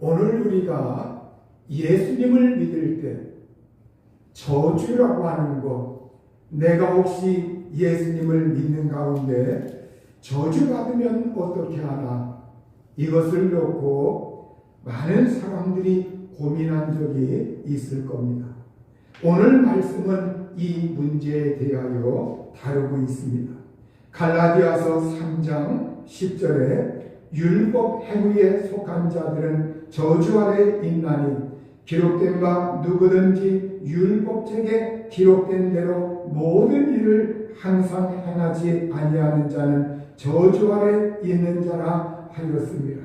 오늘 우리가 예수님을 믿을 때 저주라고 하는 것, 내가 혹시 예수님을 믿는 가운데 저주받으면 어떻게 하나, 이것을 놓고 많은 사람들이 고민한 적이 있을 겁니다. 오늘 말씀은 이 문제에 대하여 다루고 있습니다. 갈라디아서 3장 10절에 율법 행위에 속한 자들은 저주 아래 있나니 기록된 바 누구든지 율법책에 기록된 대로 모든 일을 항상 행하지 아니하는 자는 저주 아래 있는 자라 하였습니다.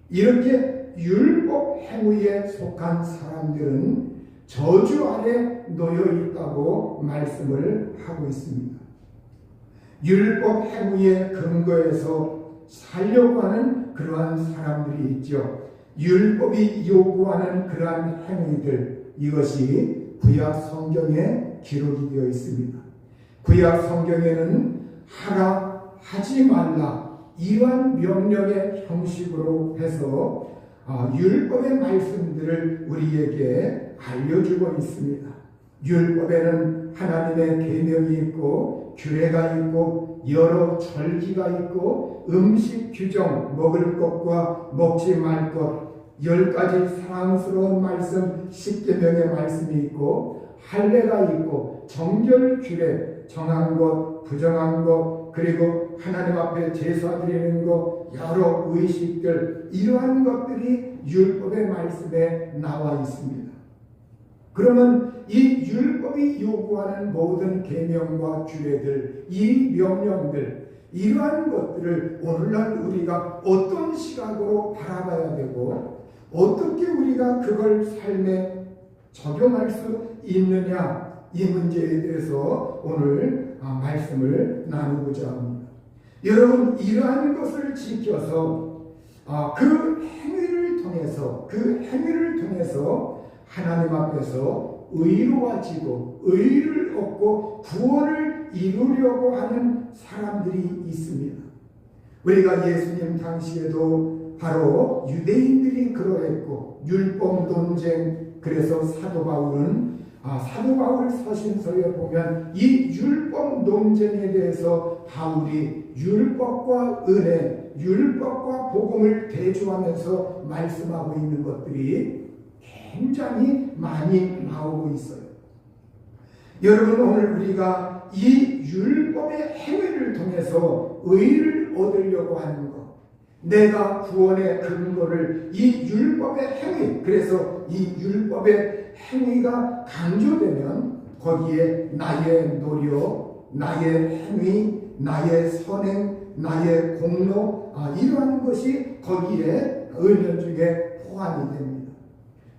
이렇게 율법 행위에 속한 사람들은 저주 아래 놓여 있다고 말씀을 하고 있습니다. 율법 행위의 근거에서 살려고 하는 그러한 사람들이 있죠. 율법이 요구하는 그러한 행위들, 이것이 구약 성경에 기록이 되어 있습니다. 구약 성경에는 하라, 하지 말라, 이러한 명령의 형식으로 해서 율법의 말씀들을 우리에게 알려주고 있습니다. 율법에는 하나님의 계명이 있고 규례가 있고 여러 절기가 있고 음식 규정, 먹을 것과 먹지 말 것, 10가지 사랑스러운 말씀, 10계명의 말씀이 있고 할례가 있고 정결 규례, 정한 것, 부정한 것, 그리고 하나님 앞에 제사 드리는 것, 여러 의식들, 이러한 것들이 율법의 말씀에 나와 있습니다. 그러면 이 율법이 요구하는 모든 계명과 규례들, 이 명령들, 이러한 것들을 오늘날 우리가 어떤 시각으로 바라봐야 되고 어떻게 우리가 그걸 삶에 적용할 수 있느냐, 이 문제에 대해서 오늘 말씀을 나누고자 합니다. 여러분, 이러한 것을 지켜서 그 행위를 통해서 하나님 앞에서 의로워지고 의를 얻고 구원을 이루려고 하는 사람들이 있습니다. 우리가 예수님 당시에도 바로 유대인들이 그러했고 율법 논쟁, 그래서 사도 바울 서신서에 보면 이 율법 논쟁에 대해서 바울이 율법과 은혜, 율법과 복음을 대조하면서 말씀하고 있는 것들이 굉장히 많이 나오고 있어요. 여러분, 오늘 우리가 이 율법의 행위를 통해서 의를 얻으려고 하는 것, 내가 구원의 근거를 이 율법의 행위, 그래서 이 율법의 행위가 강조되면 거기에 나의 노력, 나의 행위, 나의 선행, 나의 공로, 이러한 것이 거기에 은연중에 포함이 됩니다.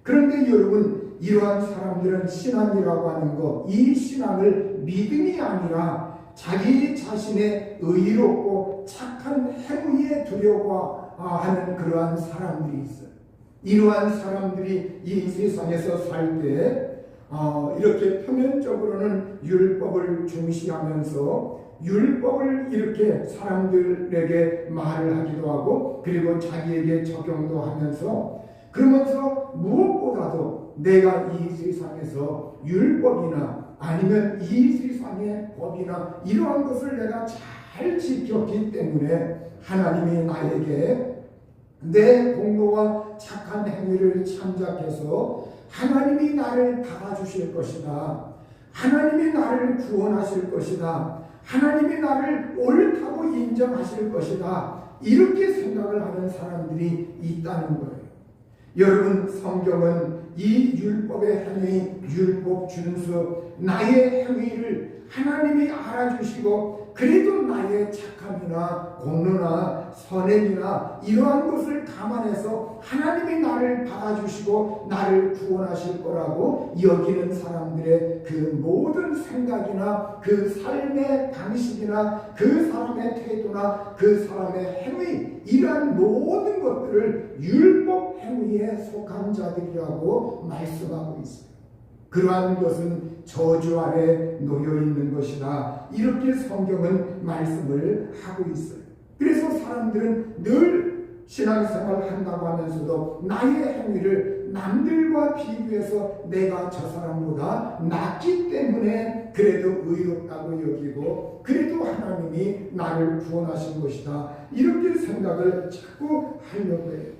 그런데 여러분, 이러한 사람들은 신앙이라고 하는 것, 이 신앙을 믿음이 아니라 자기 자신의 의롭고 착한 행위에 두려워하는 그러한 사람들이 있어요. 이러한 사람들이 이 세상에서 살 때 이렇게 표면적으로는 율법을 중시하면서 율법을 이렇게 사람들에게 말을 하기도 하고 그리고 자기에게 적용도 하면서, 그러면서 무엇보다도 내가 이 세상에서 율법이나 아니면 이 세상의 법이나 이러한 것을 내가 잘 지켰기 때문에 하나님이 나에게 내 공로와 착한 행위를 참작해서 하나님이 나를 받아주실 것이다, 하나님이 나를 구원하실 것이다, 하나님이 나를 옳다고 인정하실 것이다, 이렇게 생각을 하는 사람들이 있다는 거예요. 여러분, 성경은 이 율법의 행위, 율법 준수, 나의 행위를 하나님이 알아주시고 그래도 나의 착함이나 공로나 선행이나 이러한 것을 감안해서 하나님이 나를 받아주시고 나를 구원하실 거라고 여기는 사람들의 그 모든 생각이나 그 삶의 방식이나 그 사람의 태도나 그 사람의 행위, 이러한 모든 것들을 율법 행위에 속한 자들이라고 말씀하고 있어요. 그러한 것은 저주 아래 놓여 있는 것이다, 이렇게 성경은 말씀을 하고 있어요. 그래서 사람들은 늘 신앙생활 한다고 하면서도 나의 행위를 남들과 비교해서 내가 저 사람보다 낫기 때문에 그래도 의롭다고 여기고 그래도 하나님이 나를 구원하신 것이다 이렇게 생각을 자꾸 하려고 해요.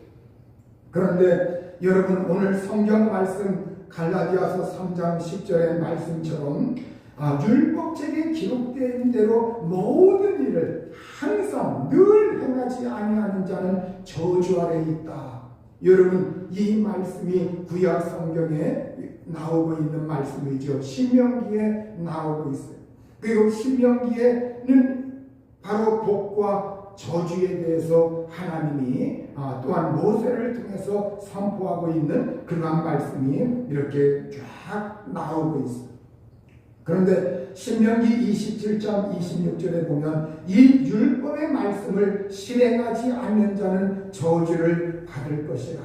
그런데 여러분 오늘 성경 말씀 갈라디아서 3장 10절의 말씀처럼 율법책에 기록된 대로 모든 일을 항상 늘 행하지 아니하는 자는 저주 아래 있다. 여러분 이 말씀이 구약 성경에 나오고 있는 말씀이죠. 신명기에 나오고 있어요. 그리고 신명기에는 바로 복과 저주에 대해서 하나님이 또한 모세를 통해서 선포하고 있는 그러한 말씀이 이렇게 쫙 나오고 있어요. 그런데 신명기 27장 26절에 보면 이 율법의 말씀을 실행하지 않는 자는 저주를 받을 것이라.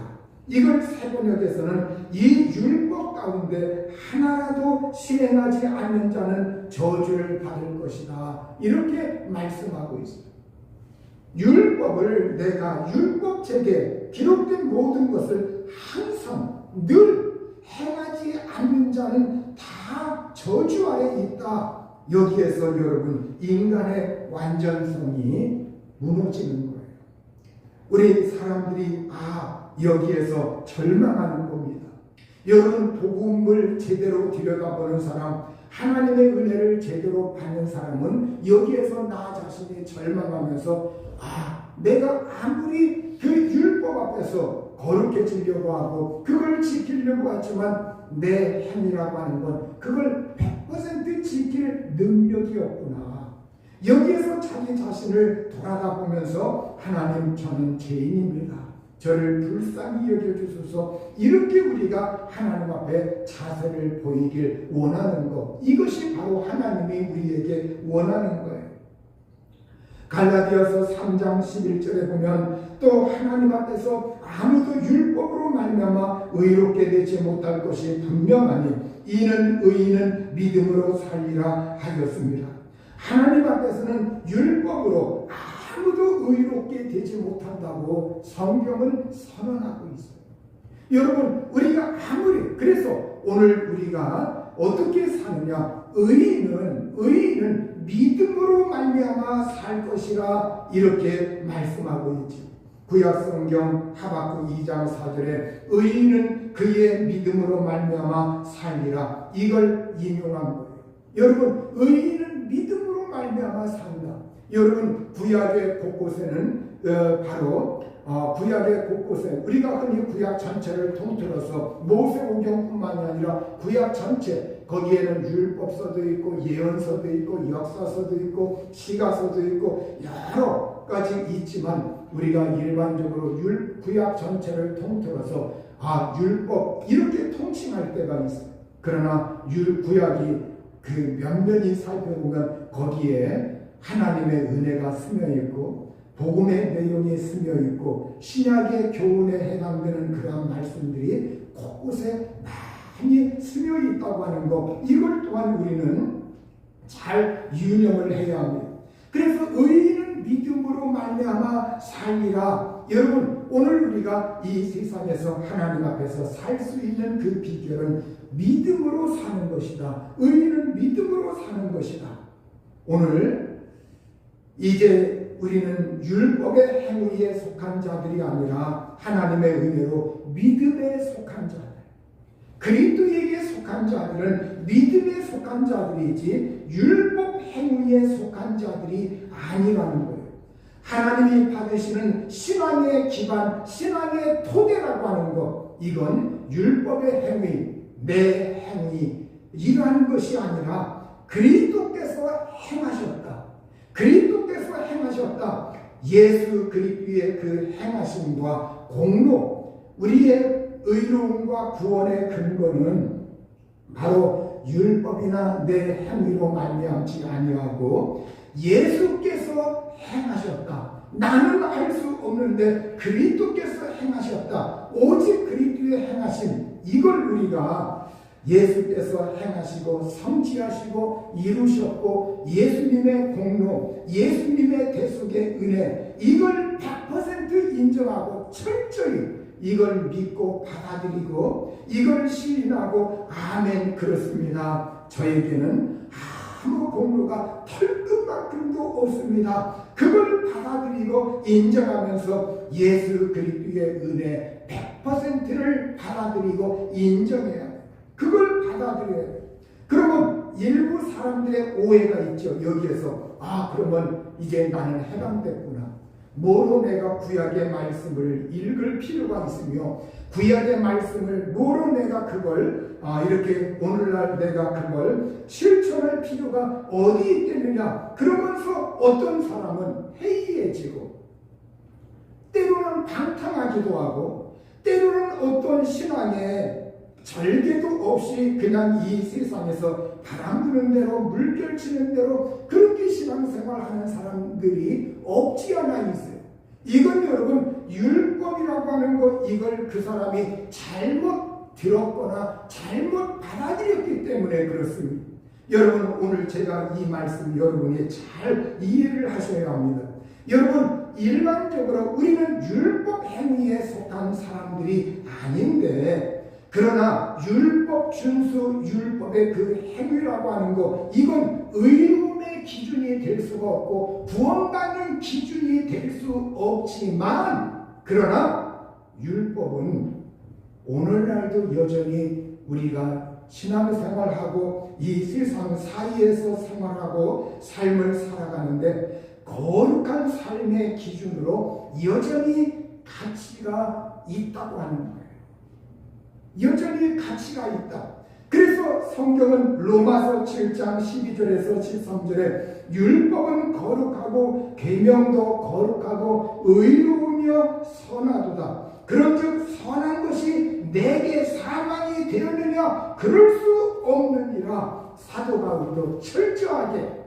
이걸 새번역에서는 이 율법 가운데 하나라도 실행하지 않는 자는 저주를 받을 것이다 이렇게 말씀하고 있습니다. 율법을 내가 율법책에 기록된 모든 것을 항상 늘 행하지 않는 자는 다 저주 아래 있다. 여기에서 여러분 인간의 완전성이 무너지는 거예요. 우리 사람들이 여기에서 절망하는 겁니다. 여러분 복음을 제대로 들여다보는 사람, 하나님의 은혜를 제대로 받는 사람은 여기에서 나 자신이 절망하면서 내가 아무리 그 율법 앞에서 거룩해지려고 하고 그걸 지키려고 하지만 내 행위라고 하는 건 그걸 100% 지킬 능력이 없구나. 여기에서 자기 자신을 돌아다보면서 하나님 저는 죄인입니다. 저를 불쌍히 여겨주소서 이렇게 우리가 하나님 앞에 자세를 보이길 원하는 것 이것이 바로 하나님이 우리에게 원하는 거예요. 갈라디아서 3장 11절에 보면 또 하나님 앞에서 아무도 율법으로 말미암아 의롭게 되지 못할 것이 분명하니 이는 의인은 믿음으로 살리라 하였습니다. 하나님 앞에서는 율법으로 아무도 의롭게 되지 못한다고 성경은 선언하고 있어요. 여러분 우리가 아무리 그래서 오늘 우리가 어떻게 사느냐 의인은 믿음으로 말미암아 살 것이라 이렇게 말씀하고 있죠. 구약 성경 하박국 2장 4절에 의인은 그의 믿음으로 말미암아 살리라 이걸 인용한 거예요. 여러분 의인은 믿음으로 말미암아 산다. 여러분 구약의 곳곳에는 바로 구약의 곳곳에 우리가 흔히 구약 전체를 통틀어서 모세오경뿐만이 아니라 구약 전체 거기에는 율법서도 있고 예언서도 있고 역사서도 있고 시가서도 있고 여러 가지 있지만 우리가 일반적으로 구약 전체를 통틀어서 율법 이렇게 통칭할 때가 있어요. 그러나 구약이 그 면면히 살펴보면 거기에 하나님의 은혜가 스며있고 복음의 내용이 스며있고 신약의 교훈에 해당되는 그런 말씀들이 곳곳에 많이 스며있다고 하는 것 이걸 또한 우리는 잘 유념을 해야 합니다. 그래서 의인은 믿음으로 말미암아 살리라. 여러분 오늘 우리가 이 세상에서 하나님 앞에서 살 수 있는 그 비결은 믿음으로 사는 것이다. 의인은 믿음으로 사는 것이다. 오늘 이제 우리는 율법의 행위에 속한 자들이 아니라 하나님의 은혜로 믿음에 속한 자들, 그리스도에게 속한 자들은 믿음에 속한 자들이지 율법 행위에 속한 자들이 아니라는 거예요. 하나님이 받으시는 신앙의 기반, 신앙의 토대라고 하는 것, 이건 율법의 행위, 내 행위 이러한 것이 아니라 그리스도께서 행하셨다. 그리스도께서 행하셨다. 예수 그리스도의 그 행하심과 공로, 우리의 의로움과 구원의 근거는 바로 율법이나 내 행위로 말미암지 아니하고 예수께서 행하셨다. 나는 알 수 없는데 그리스도께서 행하셨다. 오직 그리스도의 행하심, 이걸 우리가 예수께서 행하시고 성취하시고 이루셨고 예수님의 공로, 예수님의 대속의 은혜, 이걸 100% 인정하고 철저히 이걸 믿고 받아들이고 이걸 시인하고 아멘 그렇습니다. 저에게는 아무 공로가 털끝만큼도 없습니다. 그걸 받아들이고 인정하면서 예수 그리스도의 은혜 100%를 받아들이고 인정해야 돼요. 그걸 받아들여야 돼요. 그러면 일부 사람들의 오해가 있죠. 여기에서 그러면 이제 나는 해방됐구나. 뭐로 내가 구약의 말씀을 읽을 필요가 있으며 구약의 말씀을 뭐로 내가 그걸 이렇게 오늘날 내가 그걸 실천할 필요가 어디 있겠느냐. 그러면서 어떤 사람은 해이해지고 때로는 방탕하기도 하고 때로는 어떤 신앙에 절개도 없이 그냥 이 세상에서 바람 부는 대로 물결치는 대로 그렇게 신앙생활하는 사람들이 없지 않아 있어요. 이건 여러분 율법이라고 하는 것 이걸 그 사람이 잘못 들었거나 잘못 받아들였기 때문에 그렇습니다. 여러분 오늘 제가 이 말씀 여러분이 잘 이해를 하셔야 합니다. 여러분 일반적으로 우리는 율법 행위에 속한 사람들이 아닌데 그러나 율법 준수 율법의 그 행위라고 하는 거 이건 의로움의 기준이 될 수가 없고 구원받는 기준이 될 수 없지만 그러나 율법은 오늘날도 여전히 우리가 신앙생활하고 이 세상 사이에서 생활하고 삶을 살아가는데 거룩한 삶의 기준으로 여전히 가치가 있다고 하는 거예요. 여전히 가치가 있다. 그래서 성경은 로마서 7장 12절에서 13절에 율법은 거룩하고 계명도 거룩하고 의로우며 선하도다. 그런즉 선한 것이 내게 사망이 되었느냐 그럴 수 없느니라. 사도 바울도 철저하게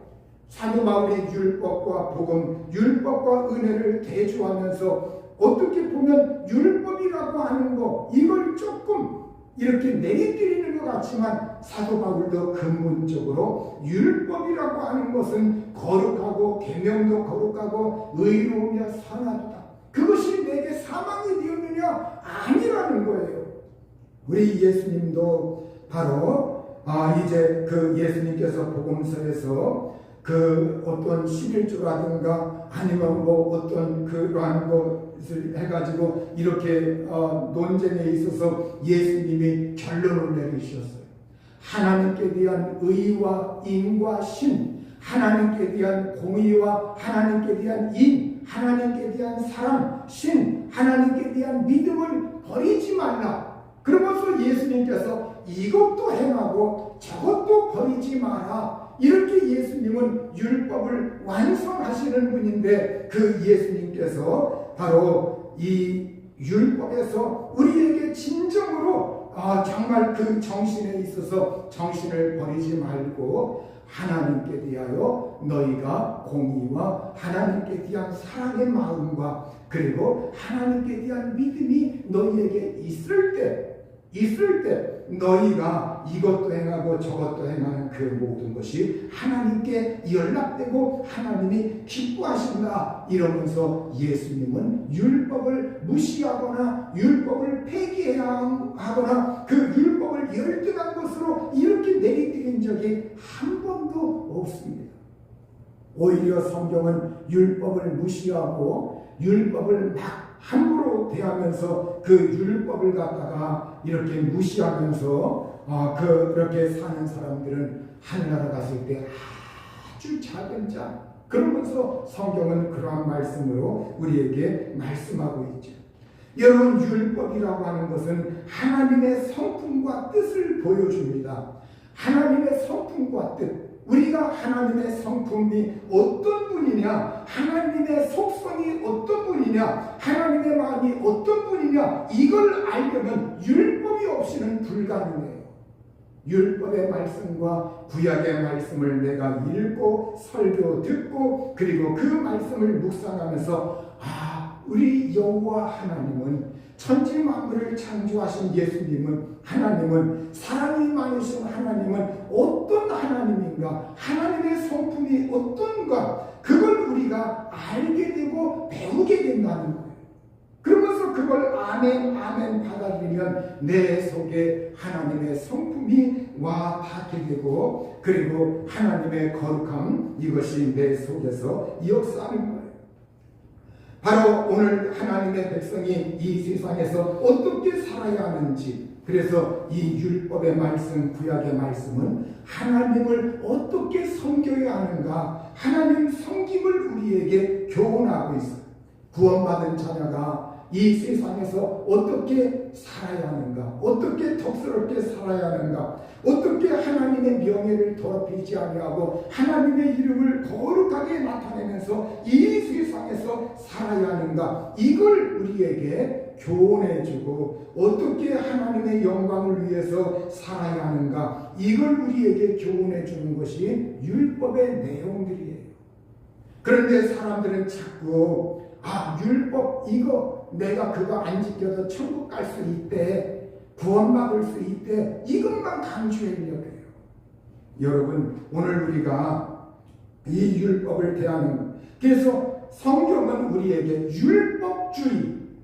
사도 바울이 율법과 복음, 율법과 은혜를 대조하면서 어떻게 보면 율법이라고 하는 거 이걸 조금 이렇게 내리뜨리는 것 같지만 사도 바울도 근본적으로 율법이라고 하는 것은 거룩하고 계명도 거룩하고 의로우며 선하도다. 그것이 내게 사망이 되었느냐 아니라는 거예요. 우리 예수님도 바로 이제 그 예수님께서 복음서에서 그 어떤 11조라든가 아니면 뭐 어떤 그러한 것을 해가지고 이렇게 논쟁에 있어서 예수님이 결론을 내리셨어요. 하나님께 대한 의와 인과 신, 하나님께 대한 공의와 하나님께 대한 인, 하나님께 대한 사랑, 신, 하나님께 대한 믿음을 버리지 말라. 그러면서 예수님께서 이것도 행하고 저것도 버리지 마라. 이렇게 예수님은 율법을 완성하시는 분인데 그 예수님께서 바로 이 율법에서 우리에게 진정으로 정말 그 정신에 있어서 정신을 버리지 말고 하나님께 대하여 너희가 공의와 하나님께 대한 사랑의 마음과 그리고 하나님께 대한 믿음이 너희에게 있을 때 너희가 이것도 행하고 저것도 행하는 그 모든 것이 하나님께 연락되고 하나님이 기뻐하신다. 이러면서 예수님은 율법을 무시하거나 율법을 폐기해야 하거나 그 율법을 열등한 것으로 이렇게 내리뜨린 적이 한 번도 없습니다. 오히려 성경은 율법을 무시하고 율법을 막 함부로 대하면서 그 율법을 갖다가 이렇게 무시하면서 그렇게 사는 사람들은 하늘나라 갔을 때 아주 작은 자. 그러면서 성경은 그러한 말씀으로 우리에게 말씀하고 있죠. 여러분 율법이라고 하는 것은 하나님의 성품과 뜻을 보여줍니다. 하나님의 성품과 뜻. 우리가 하나님의 성품이 어떤 분이냐, 하나님의 속성이 어떤 분이냐, 하나님의 마음이 어떤 분이냐, 이걸 알려면 율법이 없이는 불가능해요. 율법의 말씀과 구약의 말씀을 내가 읽고 설교 듣고 그리고 그 말씀을 묵상하면서 우리 여호와 하나님은 천지 만물을 창조하신 예수님은 하나님은 사랑이 많으신 하나님은 어떤 하나님인가, 하나님의 성품이 어떤가, 그걸 우리가 알게 되고 배우게 된다는 거예요. 그걸 아멘 아멘 받아들이면 내 속에 하나님의 성품이 와 닿게 되고, 그리고 하나님의 거룩함, 이것이 내 속에서 역사하는 거예요. 바로 오늘 하나님의 백성이 이 세상에서 어떻게 살아야 하는지, 그래서 이 율법의 말씀, 구약의 말씀은 하나님을 어떻게 섬겨야 하는가, 하나님 섬김을 우리에게 교훈하고 있어요. 구원받은 자녀가 이 세상에서 어떻게 살아야 하는가, 어떻게 덕스럽게 살아야 하는가, 어떻게 하나님의 명예를 더럽히지 아니하고 하나님의 이름을 거룩하게 나타내면서 이 세상에서 살아야 하는가, 이걸 우리에게 교훈해주고, 어떻게 하나님의 영광을 위해서 살아야 하는가, 이걸 우리에게 교훈해주는 것이 율법의 내용들이에요. 그런데 사람들은 자꾸 율법 이거 내가 그거 안 지켜도 천국 갈 수 있대, 구원받을 수 있대, 이것만 강조하려고 해요. 여러분, 오늘 우리가 이 율법을 대하는, 그래서 성경은 우리에게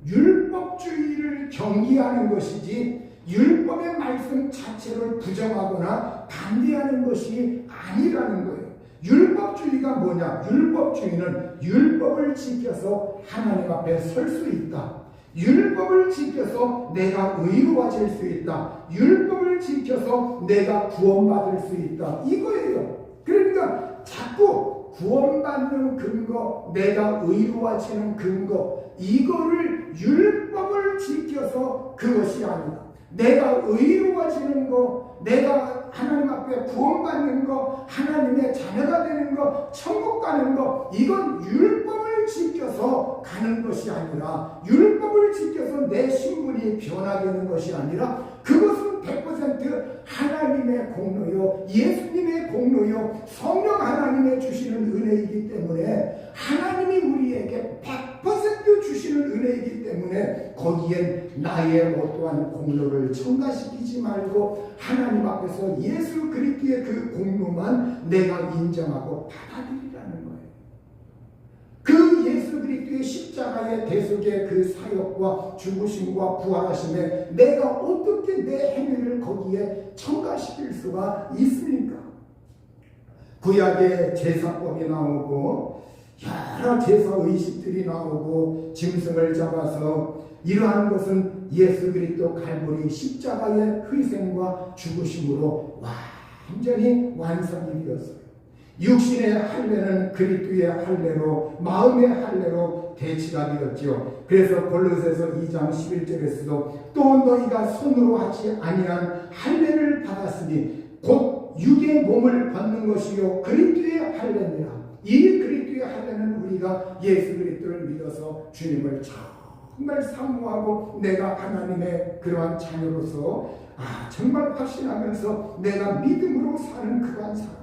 율법주의를 경계하는 것이지 율법의 말씀 자체를 부정하거나 반대하는 것이 아니라는 거예요. 율법주의가 뭐냐? 율법주의는 율법을 지켜서 하나님 앞에 설 수 있다, 율법을 지켜서 내가 의로워질 수 있다, 율법을 지켜서 내가 구원받을 수 있다, 이거예요. 그러니까 자꾸 구원받는 근거, 내가 의로워지는 근거, 이거를 율법을 지켜서 그것이 아니다. 내가 의로워지는 거, 내가 하나님 앞에 구원받는 거, 하나님의 자녀가 되는 거, 천국 가는 거, 이건 율법을 지켜서 가는 것이 아니라, 율법을 지켜서 내 신분이 변화되는 것이 아니라, 그것은 100% 하나님의 공로요, 예수님의 공로요, 성령 하나님의 주시는 은혜이기 때문에, 하나님이 우리에게 100% 주시는 은혜이기 때문에 거기엔 나의 어떠한 공로를 첨가시키지 말고 하나님 앞에서 예수 그리스도의 그 공로만 내가 인정하고 받아들이라는 거예요. 그 예수 그리스도의 십자가의 대속의 그 사역과 죽으심과 부활하심에 내가 어떻게 내 행위를 거기에 첨가시킬 수가 있습니까? 구약의 제사법이 나오고 여러 제사 의식들이 나오고 짐승을 잡아서, 이러한 것은 예수 그리스도 갈보리 십자가의 희생과 죽으심으로 완전히 완성이 되었어요. 육신의 할례는 그리스도의 할례로, 마음의 할례로 대치가 되었지요. 그래서 골로새서 2장 11절에서도 또 너희가 손으로 하지 아니한 할례를 받았으니 곧 육의 몸을 받는 것이요 그리스도의 할례니라. 이 그리스도의 할례는 우리가 예수 그리스도를 믿어서 주님을 정말 사모하고 내가 하나님의 그러한 자녀로서 정말 확신하면서 내가 믿음으로 사는 그러한 사람,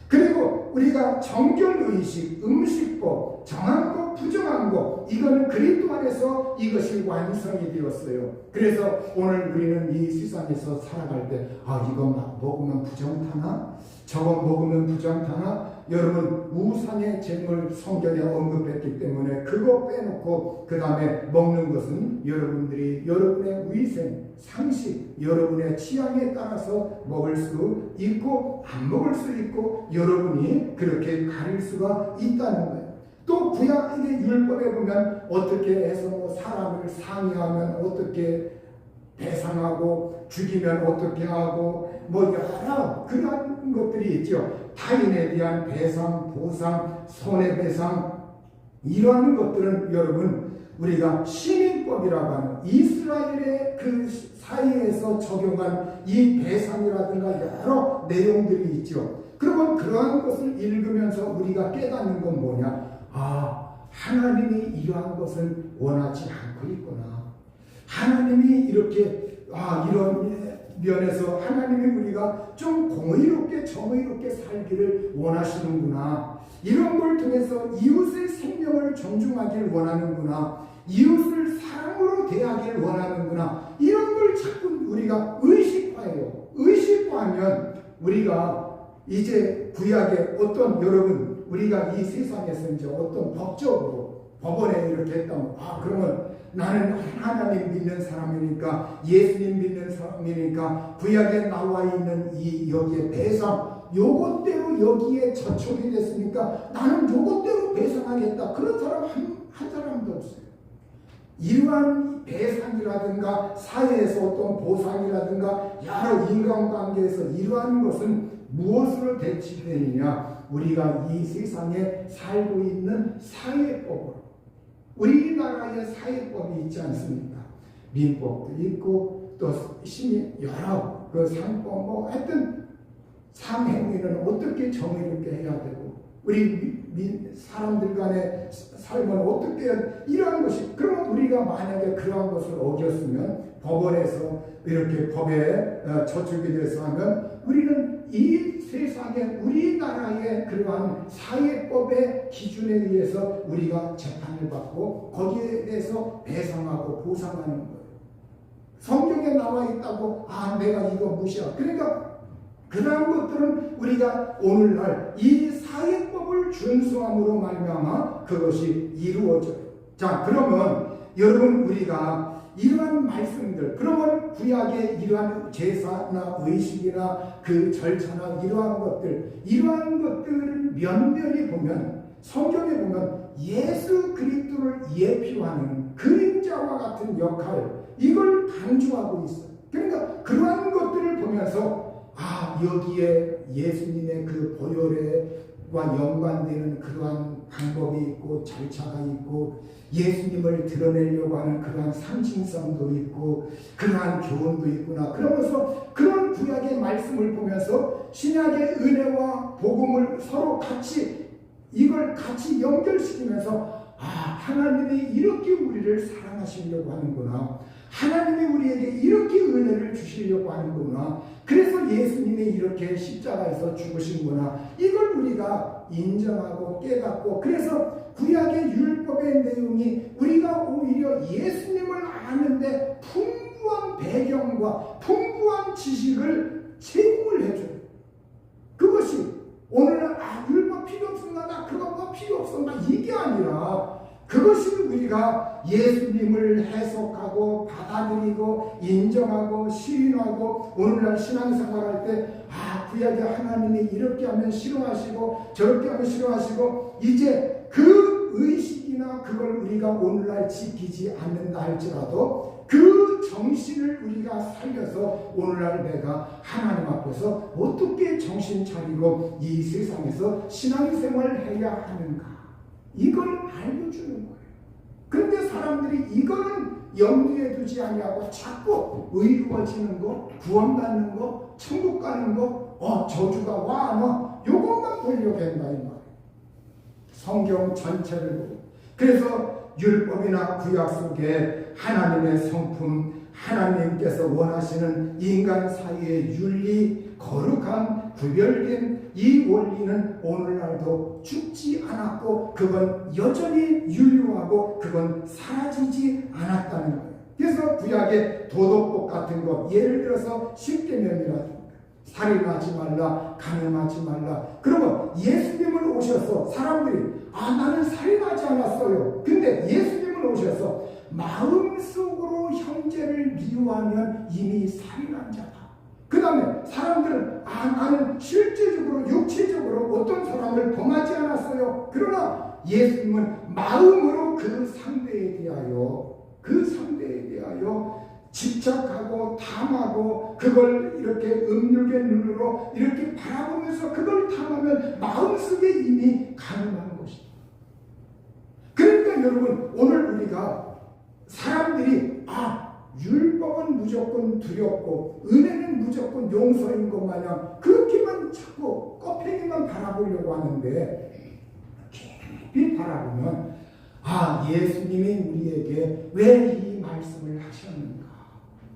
그리고 우리가 정결의식, 음식법, 정한 것, 부정한 것, 이거는 그리스도 안에서 이것이 완성이 되었어요. 그래서 오늘 우리는 이 세상에서 살아갈 때 이거 먹으면 부정타나? 저거 먹으면 부정타나? 여러분, 우상의 재물 성경에 언급했기 때문에 그거 빼놓고 그 다음에 먹는 것은 여러분들이 여러분의 위생, 상식, 여러분의 취향에 따라서 먹을 수 있고 안 먹을 수 있고 여러분이 그렇게 가릴 수가 있다는 거예요. 또 구약의 율법에 보면 어떻게 해서 사람을 상해하면 어떻게 배상하고, 죽이면 어떻게 하고, 여러 그런 것들이 있죠. 타인에 대한 배상, 보상, 손해배상, 이러한 것들은 여러분 우리가 시민법이라고 하는 이스라엘의 그 사이에서 적용한 이 배상이라든가 여러 내용들이 있죠. 그러면 그러한 것을 읽으면서 우리가 깨닫는 건 뭐냐? 하나님이 이러한 것은 원하지 않고 있구나. 하나님이 이렇게 이런 면에서 하나님이 우리가 좀 공의롭게 정의롭게 살기를 원하시는구나. 이런 걸 통해서 이웃의 생명을 존중하기를 원하는구나. 이웃을 사랑으로 대하기를 원하는구나. 이런 걸 자꾸 우리가 의식화해요. 의식화하면 우리가 이제 구약의 어떤, 여러분 우리가 이 세상에서 이제 어떤 법적으로 법원에 이렇게 했다면 그러면 나는 하나님 믿는 사람이니까, 예수님 믿는 사람이니까 구약에 나와 있는 이 여기에 배상, 요것대로 여기에 저촉이 됐으니까 나는 요것대로 배상하겠다. 그런 사람 한 사람도 없어요. 이러한 배상이라든가 사회에서 어떤 보상이라든가 여러 인간관계에서 이러한 것은 무엇으로 대치되느냐? 우리가 이 세상에 살고 있는 사회법으로, 우리나라의 사회법이 있지 않습니까? 민법도 있고 또 시민 여러 그 상법 하여튼 상행위는 어떻게 정의롭게 해야 되고 우리 사람들 간의 삶은 어떻게 이러한 것이, 그러면 우리가 만약에 그러한 것을 어겼으면 법원에서 이렇게 법에 저촉이 돼서 하면 우리는 이 세상에 우리나라의 그러한 사회법의 기준에 의해서 우리가 재판을 받고 거기에 대해서 배상하고 보상하는 거예요. 성경에 나와 있다고 내가 이거 무시하고, 그러니까 그러한 것들은 우리가 오늘날 이 사회법을 준수함으로 말미암아 그것이 이루어져요. 자, 그러면 여러분 우리가 이러한 말씀들, 그러면 구약의 이러한 제사나 의식이나 그 절차나 이러한 것들을 면면히 보면, 성경에 보면 예수 그리스도를 예표하는 그림자와 같은 역할, 이걸 강조하고 있어요. 그러니까 그러한 것들을 보면서 여기에 예수님의 그 보혈과 연관되는 그러한 방법이 있고 절차가 있고 예수님을 드러내려고 하는 그러한 상징성도 있고 그러한 교훈도 있구나. 그러면서 그런 구약의 말씀을 보면서 신약의 은혜와 복음을 서로 같이 이걸 같이 연결시키면서 하나님이 이렇게 우리를 사랑하시려고 하는구나. 하나님이 우리에게 이렇게 은혜를 주시려고 하는구나. 그래서 예수님이 이렇게 십자가에서 죽으신구나. 이걸 우리가 인정하고 깨닫고, 그래서 구약의 율법의 내용이 우리가 오히려 예수님을 아는데 풍부한 배경과 풍부한 지식을 제공을 해줘요. 그것이 오늘날 율법 필요 없습니다. 나 그거 뭐 필요 없습니다. 이게 아니라 그것이 우리가 예수님을 해석하고 받아들이고 인정하고 시인하고 오늘날 신앙생활할 때 구약의 하나님이 이렇게 하면 싫어하시고 저렇게 하면 싫어하시고, 이제 그 의식이나 그걸 우리가 오늘날 지키지 않는다 할지라도 그 정신을 우리가 살려서 오늘날 내가 하나님 앞에서 어떻게 정신 차리고 이 세상에서 신앙생활을 해야 하는가, 이걸 알려주는 거예요. 그런데 사람들이 이거는 염두에 두지 아니하고 자꾸 의로워지는 거, 구원받는 거, 천국 가는 거, 저주가 와 안 와, 요것만 보려고 한다 이 말이에요. 성경 전체를 보고. 그래서 율법이나 구약 속에 하나님의 성품, 하나님께서 원하시는 인간 사이의 윤리, 거룩한 구별된 이 원리는 오늘날도 죽지 않았고 그건 여전히 유효하고 그건 사라지지 않았다는 거예요. 그래서 구약의 도덕법 같은 것, 예를 들어서 10계명이라든가 살인하지 말라, 간음하지 말라. 그러면 예수님을 오셔서 사람들이 나는 살인하지 않았어요. 근데 예수님을 오셔서 마음속으로 형제를 미워하면 이미 살인한 자다. 그 다음에 사람들은 나는 실제적으로 육체적으로 어떤 사람을 범하지 않았어요. 그러나 예수님은 마음으로 그 상대에 대하여 집착하고 탐하고 그걸 이렇게 음욕의 눈으로 이렇게 바라보면서 그걸 탐하면 마음속에 이미 가늠한 것이다. 그러니까 여러분 오늘 우리가 사람들이 율법은 무조건 두렵고 은혜는 무조건 용서인 것 마냥 그렇게만 자꾸 껍데기만 바라보려고 하는데, 깊이 바라보면 예수님이 우리에게 왜 이 말씀을 하셨는가,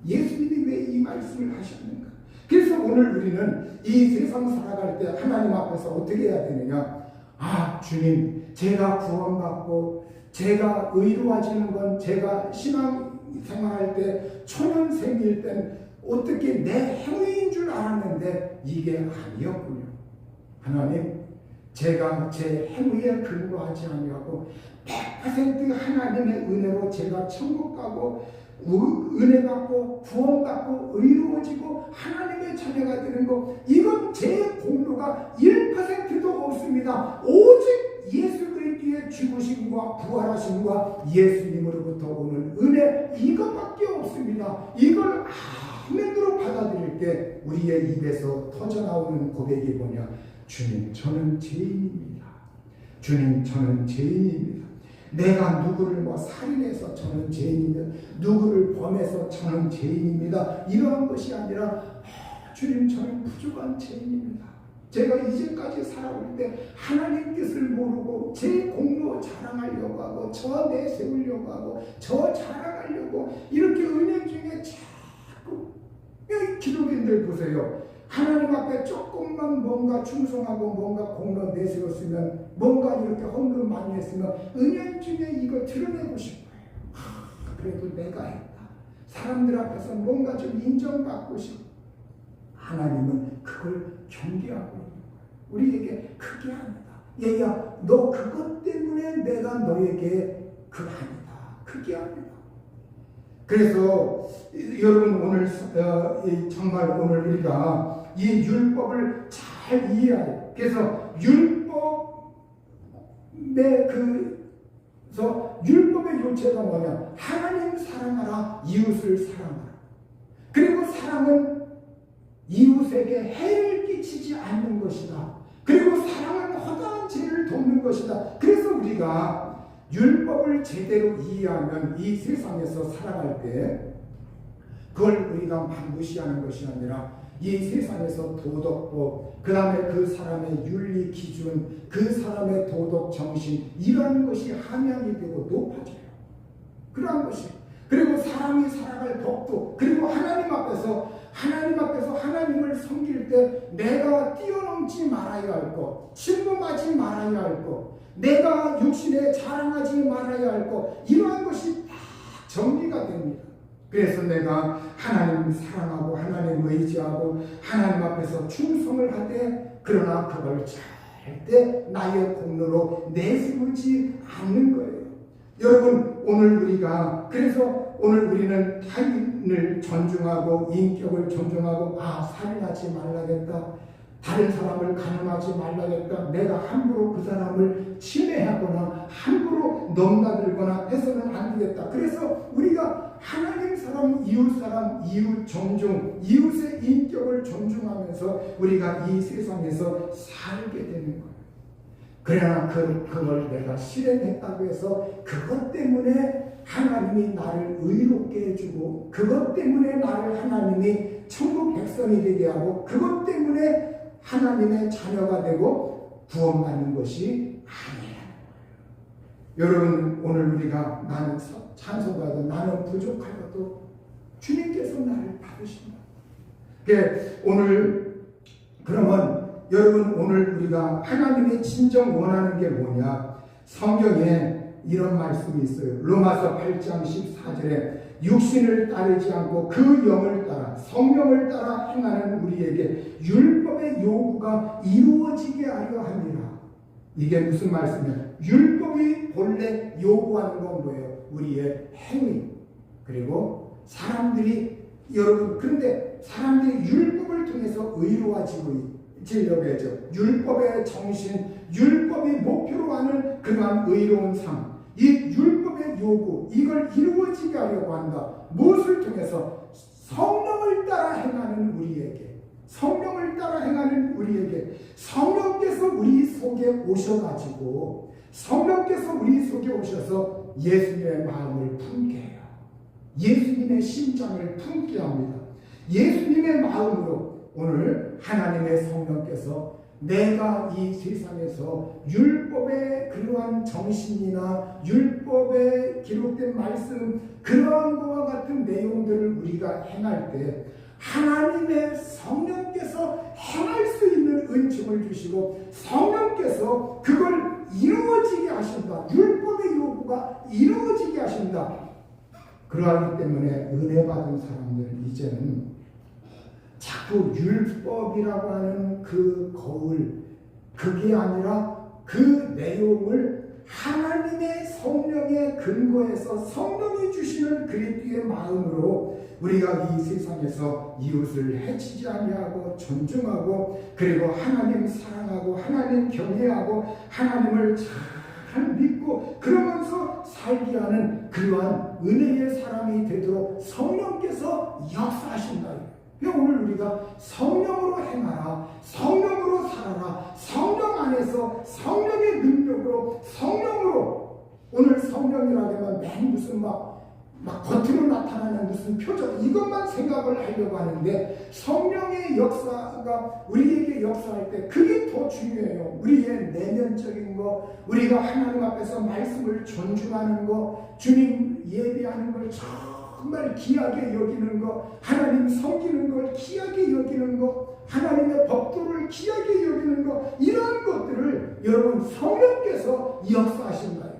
예수님이 왜 이 말씀을 하셨는가. 그래서 오늘 우리는 이 세상 살아갈 때 하나님 앞에서 어떻게 해야 되느냐, 주님, 제가 구원받고 제가 의로워지는 건 제가 신앙생활할 때 초년생일 땐 어떻게 내 행위인 줄 알았는데 이게 아니었군요. 하나님, 제가 제 행위에 근거하지 아니하고 100% 하나님의 은혜로 제가 천국 가고 은혜 받고 구원 받고 의로워지고 하나님의 자녀가 되는 것, 이건 제 공로가 1%도 없습니다. 오직 예수 그리스도의 죽으심과 부활하심과 예수님으로부터 오는 은혜, 이것밖에 없습니다. 이걸 아멘으로 받아들일 때 우리의 입에서 터져나오는 고백이 뭐냐? 주님, 저는 죄인입니다. 주님, 저는 죄인입니다. 내가 누구를 살인해서 저는 죄인입니다. 누구를 범해서 저는 죄인입니다. 이러한 것이 아니라 주님, 저는 부족한 죄인입니다. 제가 이제까지 살아올 때 하나님 뜻을 모르고 제 공로 자랑하려고 하고 저 내세우려고 하고 저 자랑하려고 이렇게 은행 중에 자꾸, 기독인들 보세요. 하나님 앞에 조금만 뭔가 충성하고 뭔가 공로 내세웠으면, 뭔가 이렇게 헌금 많이 했으면 은연 중에 이거 드러내고 싶어요. 그래도 내가 했다. 사람들 앞에서 뭔가 좀 인정받고 싶어. 하나님은 그걸 경계하고 있는 거예요. 우리에게 그게 아니다. 얘야, 너 그것 때문에 내가 너에게 그거 아니다. 그게 아니다. 그래서 여러분 오늘 정말 오늘 우리가 이 율법을 잘 이해해요. 그래서 율법의 요체가 뭐냐? 하나님 사랑하라, 이웃을 사랑하라. 그리고 사랑은 이웃에게 해를 끼치지 않는 것이다. 그리고 사랑은 허다한 죄를 돕는 것이다. 그래서 우리가 율법을 제대로 이해하면 이 세상에서 살아갈 때 그걸 우리가 무시하는 것이 아니라 이 세상에서 도덕법, 그 다음에 그 사람의 윤리 기준, 그 사람의 도덕 정신, 이런 것이 함양이 되고 높아져요. 그러한 것이. 그리고 사람이 살아갈 법도, 그리고 하나님 앞에서 하나님을 섬길 때 내가 뛰어넘지 말아야 할 것, 침범하지 말아야 할 것, 내가 육신에 자랑하지 말아야 할 것, 이러한 것이 다 정리가 됩니다. 그래서 내가 하나님 사랑하고 하나님 의지하고 하나님 앞에서 충성을 하되, 그러나 그걸 절대 나의 공로로 내세우지 않는 거예요. 여러분, 그래서 오늘 우리는 타인을 존중하고 인격을 존중하고, 살인하지 말라겠다, 다른 사람을 가늠하지 말라겠다, 내가 함부로 그 사람을 침해하거나 함부로 넘나들거나 해서는 안 되겠다. 그래서 우리가 하나님 사람, 이웃 존중, 이웃의 인격을 존중하면서 우리가 이 세상에서 살게 되는 거예요. 그러나 그걸 내가 실행했다고 해서 그것 때문에 하나님이 나를 의롭게 해주고, 그것 때문에 나를 하나님이 천국 백성이 되게 하고, 그것 때문에 하나님의 자녀가 되고 구원받는 것이 아니라는 거예요. 여러분, 오늘 우리가 나는 찬송가도 나는 부족하고도 주님께서 나를 받으신다. 그러면 여러분, 오늘 우리가 하나님이 진정 원하는 게 뭐냐? 성경에 이런 말씀이 있어요. 로마서 8장 14절에 육신을 따르지 않고 그 영을 따라 성령을 따라 행하는 우리에게 율법의 요구가 이루어지게 하려 합니다. 이게 무슨 말씀이냐? 율법이 본래 요구하는 건 뭐예요? 우리의 행위. 그리고 그런데 사람들이 율법을 통해서 의로워지려고 하죠. 율법의 정신, 율법이 목표로 하는 그러한 의로운 삶, 이 율법의 요구, 이걸 이루어지게 하려고 한다. 무엇을 통해서? 성령을 따라 행하는 우리에게, 성령께서 우리 속에 오셔가지고, 성령께서 우리 속에 오셔서 예수님의 마음을 품게 해요. 예수님의 심장을 품게 합니다. 예수님의 마음으로 오늘 하나님의 성령께서 내가 이 세상에서 율법의 그러한 정신이나 율법에 기록된 말씀, 그러한 것과 같은 내용들을 우리가 행할 때 하나님의 성령께서 행할 수 있는 은총을 주시고, 성령께서 그걸 이루어지게 하신다. 율법의 요구가 이루어지게 하신다. 그러하기 때문에 은혜 받은 사람들 이제는 자꾸 율법이라고 하는 그 거울, 그게 아니라 그 내용을 하나님의 성령의 근거에서 성령이 주시는 그리스도의 마음으로 우리가 이 세상에서 이웃을 해치지 아니하고 존중하고 그리고 하나님 사랑하고 하나님 경외하고 하나님을 잘 믿고 그러면서 살게 하는 그러한 은혜의 사람이 되도록 성령께서 역사하신다. 오늘 우리가 성령으로 행하라, 성령으로 살아라, 성령 안에서 성령의 능력으로 성령으로 오늘 성령이라고 하면 맨 무슨 막 겉으로 나타나는 무슨 표정 이것만 생각을 하려고 하는데 성령의 역사가 우리에게 역사할 때 그게 더 중요해요. 우리의 내면적인 거, 우리가 하나님 앞에서 말씀을 존중하는 거, 주님 예배하는 걸 정말 귀하게 여기는 거, 하나님 섬기는 걸 귀하게 여기는 거, 하나님의 법도를 귀하게 여기는 거, 이런 것들을 여러분 성령께서 역사하신 거예요.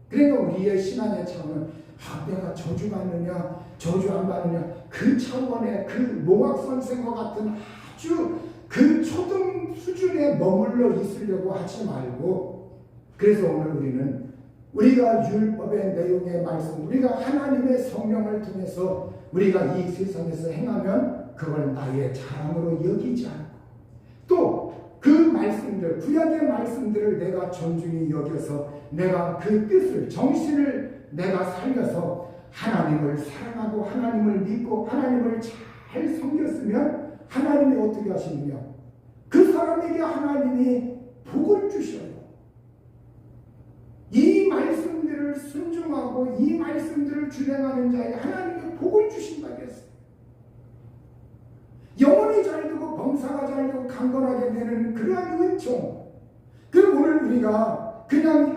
그러니까 우리의 신앙의 차원은 내가 저주 받느냐 저주 안 받느냐 그 차원의 그 몽학선생과 같은 아주 그 초등 수준에 머물러 있으려고 하지 말고, 그래서 오늘 우리는 우리가 율법의 내용의 말씀, 우리가 하나님의 성령을 통해서 우리가 이 세상에서 행하면 그걸 나의 자랑으로 여기지 않고 또 그 말씀들, 구약의 말씀들을 내가 존중히 여겨서 내가 그 뜻을, 정신을 내가 살려서 하나님을 사랑하고 하나님을 믿고 하나님을 잘 섬겼으면 하나님이 어떻게 하시느냐? 그 사람에게 하나님이 복을 주셔요. 이 말씀들을 순종하고 이 말씀들을 준행하는 자에게 하나님이 복을 주신다고 했어요. 영혼이 잘 되고 범사가 잘 되고 강건하게 되는 그러한 은총. 그리고 오늘 우리가 그냥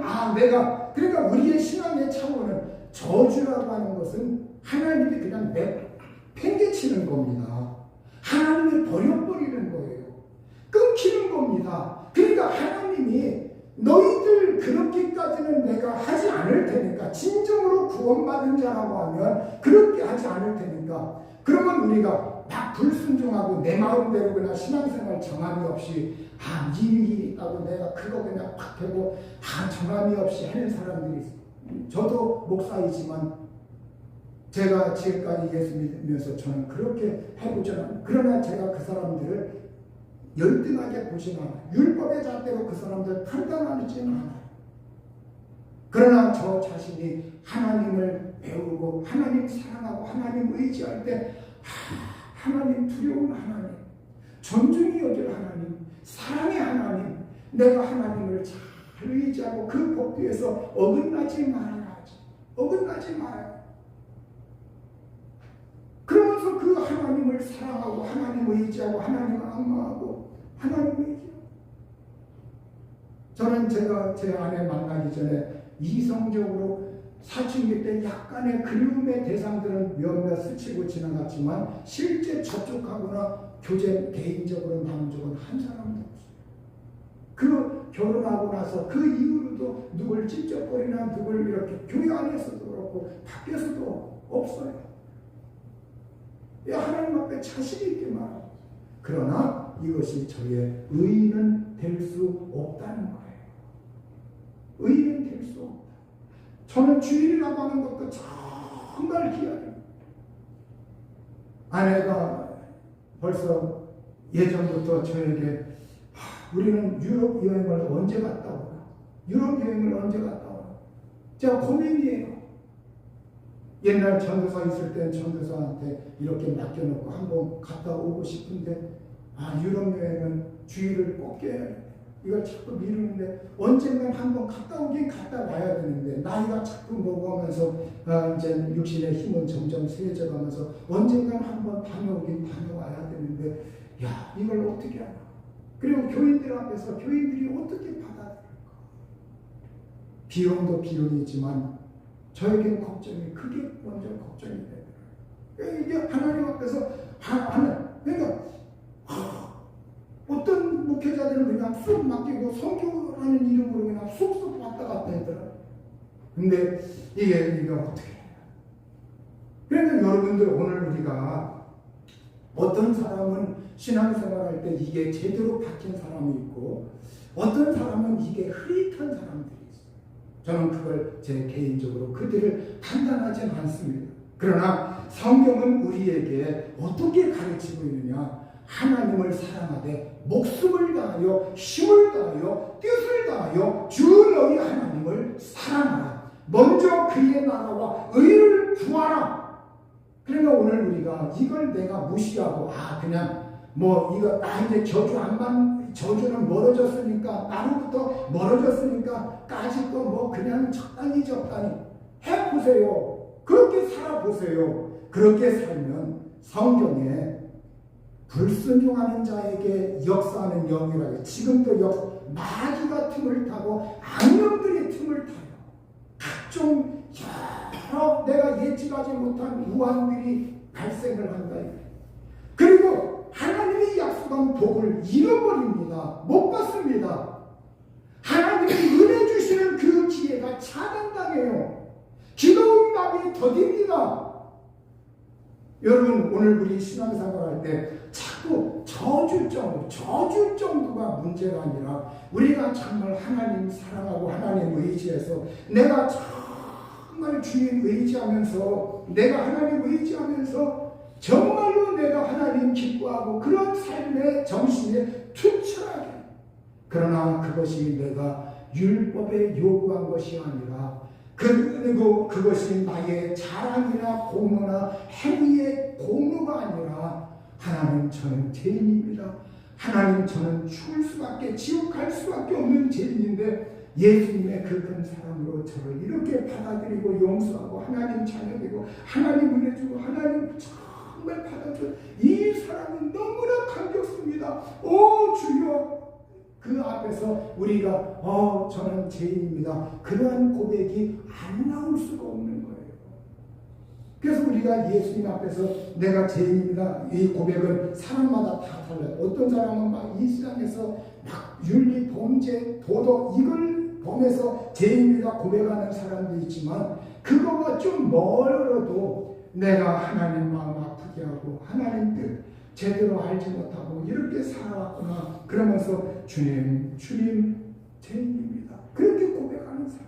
그러니까 우리의 신앙의 차원은 저주라고 하는 것은 하나님이 그냥 팽개치는 겁니다. 하나님이 버려버리는 거예요. 끊기는 겁니다. 그러니까 하나님이 너희들 그렇게까지는 내가 하지 않을 테니까, 진정으로 구원받은 자라고 하면 그렇게 하지 않을 테니까, 그러면 우리가 막 불순종하고 내 마음대로 그냥 신앙생활 정함이 없이 일이 있다고 내가 그거 그냥 팍 하고 정함이 없이 하는 사람들이 있어요. 저도 목사이지만 제가 지금까지 예수 믿으면서 저는 그렇게 해보지 않아요. 그러나 제가 그 사람들을 열등하게 보진 않아요. 율법의 잣대로 그 사람들 판단하지는 않아요. 그러나 저 자신이 하나님을 배우고 하나님 사랑하고 하나님 의지할 때 하나님 두려운 하나님, 존중이 여길 하나님, 사랑의 하나님, 내가 하나님을 잘 의지하고 그 법도에서 어긋나지 말아야지. 어긋나지 말아요. 그러면서 그 하나님을 사랑하고 하나님 의지하고 하나님을 악마하고 하나님 의지하고. 저는 제가 제 아내 만나기 전에 이성적으로 사춘기 때 약간의 그리움의 대상들은 몇몇 스치고 지나갔지만 실제 접촉하거나 교제 개인적으로 나눈 적은 한 사람도 없어요. 그 결혼하고 나서 그 이후로도 누굴 찝쩍거리나 누굴 이렇게 교회 안에서도 그렇고 밖에서도 없어요. 하나님 앞에 자신 있게 말합니다. 그러나 이것이 저의 의인은 될 수 없다는 거예요. 의인은 될 수 없다. 저는 주일이라고 하는 것도 정말 귀해요. 아내가 벌써 예전부터 저에게 우리는 유럽 여행을 언제 갔다 오나? 유럽 여행을 언제 갔다 오나? 제가 고민이에요. 옛날 전도사 있을 땐 전도사한테 이렇게 맡겨놓고 한번 갔다 오고 싶은데 유럽 여행은 주일을 꼭 깨야 돼. 이걸 자꾸 미루는데 언젠간 한번 갔다 오긴 갔다 와야 되는데 나이가 자꾸 먹어가면서 이제 육신의 힘은 점점 세져가면서 언젠간 한번 다녀오긴 다녀와야 되는데 이걸 어떻게 하나? 그리고 교인들 앞에서 교인들이 어떻게 받아들일까? 비용도 비용이지만 저에겐 걱정이 그게 먼저 걱정이 되더라고요. 이게 하나님 앞에서 그러니까 어떤 목회자들은 그냥 쑥 맡기고 성교라는 이름으로 그냥 쑥쑥 왔다 갔다 하더라고요. 근데 이게 어떻게 해요? 그러니까 여러분들 오늘 우리가 어떤 사람은 신앙생활할 때 이게 제대로 박힌 사람이 있고 어떤 사람은 이게 흐릿한 사람들이 있어요. 저는 그걸 제 개인적으로 그들을 판단하지는 않습니다. 그러나 성경은 우리에게 어떻게 가르치고 있느냐? 하나님을 사랑하되 목숨을 다하여 힘을 다하여 뜻을 다하여 주 너희 하나님을 사랑하라. 먼저 그의 나라와 의를 구하라. 그러니까 오늘 우리가 이걸 내가 무시하고 그냥 뭐 이거 이제 저주는 멀어졌으니까 나로부터 멀어졌으니까 까짓거 뭐 그냥 적당히 해보세요. 그렇게 살아보세요. 그렇게 살면 성경에 불순종하는 자에게 역사하는 영이라고, 지금도 마귀가 틈을 타고 악령들이 틈을 타요. 각종 여러 내가 예측하지 못한 우환들이 발생을 한다. 그리고 하나님이 약속한 복을 잃어버립니다. 못 받습니다. 하나님이 은혜 주시는 그 기회가 차단당해요. 기도응답이 더딥니다. 여러분, 오늘 우리 신앙생활할 때 자꾸 저줄 정도가 문제가 아니라 우리가 정말 하나님 사랑하고 하나님 의지해서 내가 정말 주님 의지하면서 내가 하나님 의지하면서 정말로 내가 하나님 기뻐하고 그런 삶의 정신에 투철하게, 그러나 그것이 내가 율법에 요구한 것이 아니라 그리고 그것이 나의 자랑이나 공로나 행위의 공로가 아니라 하나님 저는 죄인입니다. 하나님 저는 죽을 수밖에 지옥 갈 수밖에 없는 죄인인데 예수님의 그 큰 사랑으로 저를 이렇게 받아들이고 용서하고 하나님 자녀되고 하나님 은혜 주고 하나님 정말 받아줘. 이 사랑은 너무나 감격습니다. 오 주여, 그 앞에서 우리가 저는 죄인입니다. 그러한 고백이 안 나올 수가 없는 거예요. 그래서 우리가 예수님 앞에서 내가 죄인입니다. 이 고백은 사람마다 다 달라요. 어떤 사람은 막 이 세상에서 막 윤리, 범죄, 도덕 이걸 범해서 죄인입니다 고백하는 사람도 있지만 그거가 좀 멀어도 내가 하나님 마음 아프게 하고 하나님 뜻 제대로 알지 못하고 이렇게 살아왔구나 그러면서 주님 죄인입니다 그렇게 고백하는 사람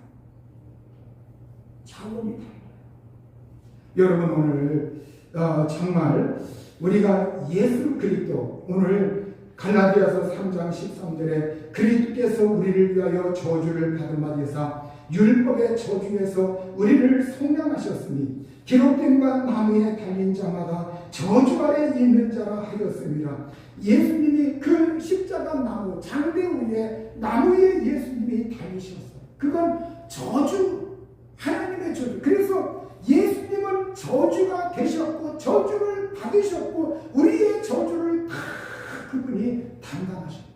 차원이 달라요. 여러분, 오늘 정말 우리가 예수 그리스도, 오늘 갈라디아서 3장 13절에 그리스도께서 우리를 위하여 저주를 받음받으사 율법의 저주에서 우리를 속량하셨으니 기록된 바 나무에 달린 자마다 저주 아래 있는 자라 하였습니다. 예수님이 그 십자가 나무 장대 위에 나무에 예수님이 달리셨어요. 그건 저주, 하나님의 저주. 그래서 예수님은 저주가 되셨고 저주를 받으셨고 우리의 저주를 다 그분이 담당하셨어요.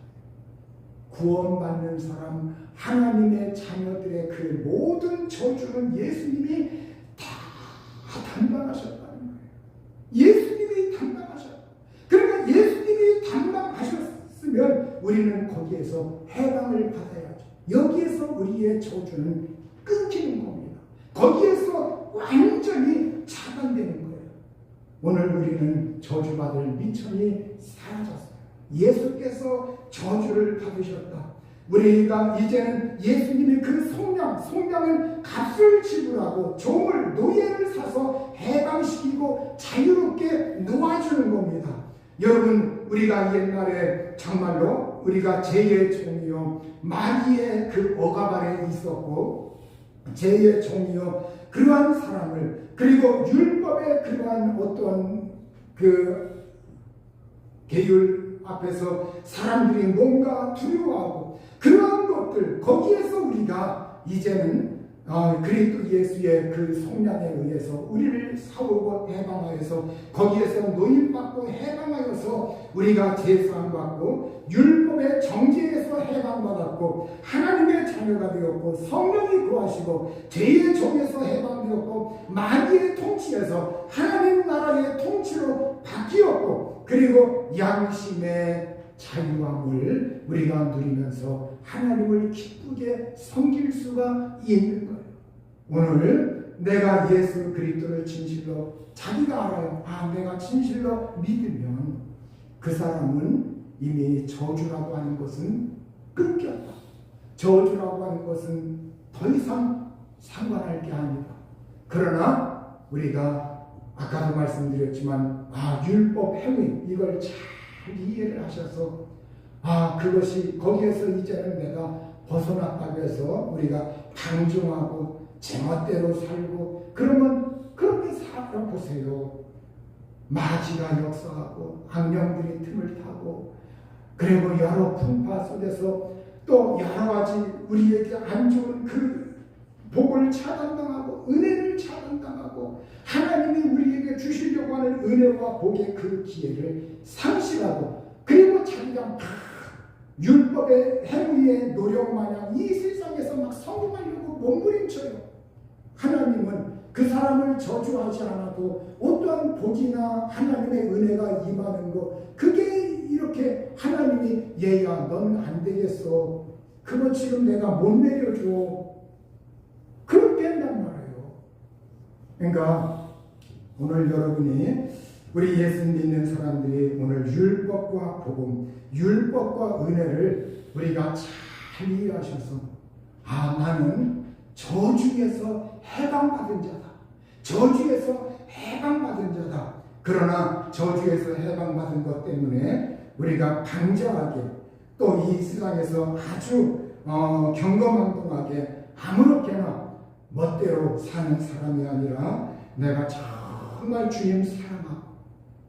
구원받는 사람, 하나님의 자녀들의 그 모든 저주는 예수님이 다 담당하셨다는 거예요. 예수님이 담당하셨다. 그러니까 예수님이 담당하셨으면 우리는 거기에서 해방을 받아야죠. 여기에서 우리의 저주는 끊기는 겁니다. 거기에서 완전히 차단되는 거예요. 오늘 우리는 저주받을 미천이 사라졌어요. 예수께서 저주를 받으셨다. 우리가 이제는 예수님이 그 속량을 값을 지불하고 종을 노예를 사서 해방시키고 자유롭게 놓아주는 겁니다. 여러분, 우리가 옛날에 정말로 우리가 죄의 종이요 마귀의 그 억압 아래 있었고 죄의 종이요 그러한 사람을, 그리고 율법의 그러한 어떤 그 계율 앞에서 사람들이 뭔가 두려워하고 그러한 것들, 거기에서 우리가 이제는 그리스도 예수의 그 속량에 의해서 우리를 사오고 해방하여서 거기에서 노임받고 해방하여서 우리가 제사함받고 율법의 정죄에서 해방받았고 하나님의 자녀가 되었고 성령이 구하시고 죄의 종에서 해방되었고 마귀의 통치에서 하나님 나라의 통치로 바뀌었고 그리고 양심의 자유함을 우리가 누리면서 하나님을 기쁘게 섬길 수가 있는 거예요. 오늘 내가 예수 그리스도를 진실로 자기가 알아요. 내가 진실로 믿으면 그 사람은 이미 저주라고 하는 것은 끊겼다. 저주라고 하는 것은 더 이상 상관할 게 아니다. 그러나 우리가 아까도 말씀드렸지만 율법 행위 이걸 잘 이해를 하셔서 그것이 거기에서 이제는 내가 벗어났다고 해서 우리가 방종하고 제멋대로 살고 그러면 그렇게 살아보세요. 마귀가 역사하고 악령들이 틈을 타고 그리고 여러 풍파 속에서 또 여러 가지 우리에게 안 좋은 그 복을 차단당하고 은혜를 차단당하고 하나님이 우리에게 주시려고 하는 은혜와 복의 그 기회를 상실하고 그리고 자기가 막 율법의 행위의 노력 마냥 이 세상에서 막 성공하려고 몸부림쳐요. 하나님은 그 사람을 저주하지 않아도 어떠한 복이나 하나님의 은혜가 임하는 것 그게 이렇게 하나님이 얘야 넌 안 되겠어. 그거 지금 내가 못 내려줘. 그렇게 한단 말이에요. 그러니까 오늘 여러분이 우리 예수 믿는 사람들이 오늘 율법과 복음, 율법과 은혜를 우리가 잘 이해하셔서 나는 저주에서 해방받은 자다. 저주에서 해방받은 자다. 그러나 저주에서 해방받은 것 때문에 우리가 방자하게 또 이 세상에서 아주 경거망동하게 아무렇게나 멋대로 사는 사람이 아니라 내가 정말 주님 사랑하고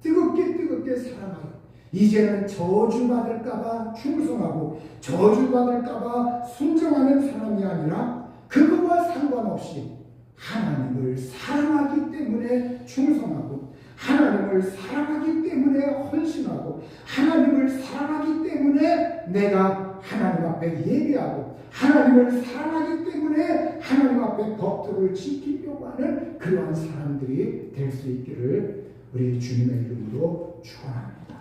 뜨겁게 사랑하고 이제는 저주받을까봐 충성하고 저주받을까봐 순종하는 사람이 아니라 그거와 상관없이 하나님을 사랑하기 때문에 충성하고 하나님을 사랑하기 때문에 헌신하고 하나님을 사랑하기 때문에 내가 하나님 앞에 예배하고 하나님을 사랑하기 때문에 하나님 앞에 법도를 지키려고 하는 그러한 사람들이 될 수 있기를 우리 주님의 이름으로 축원합니다.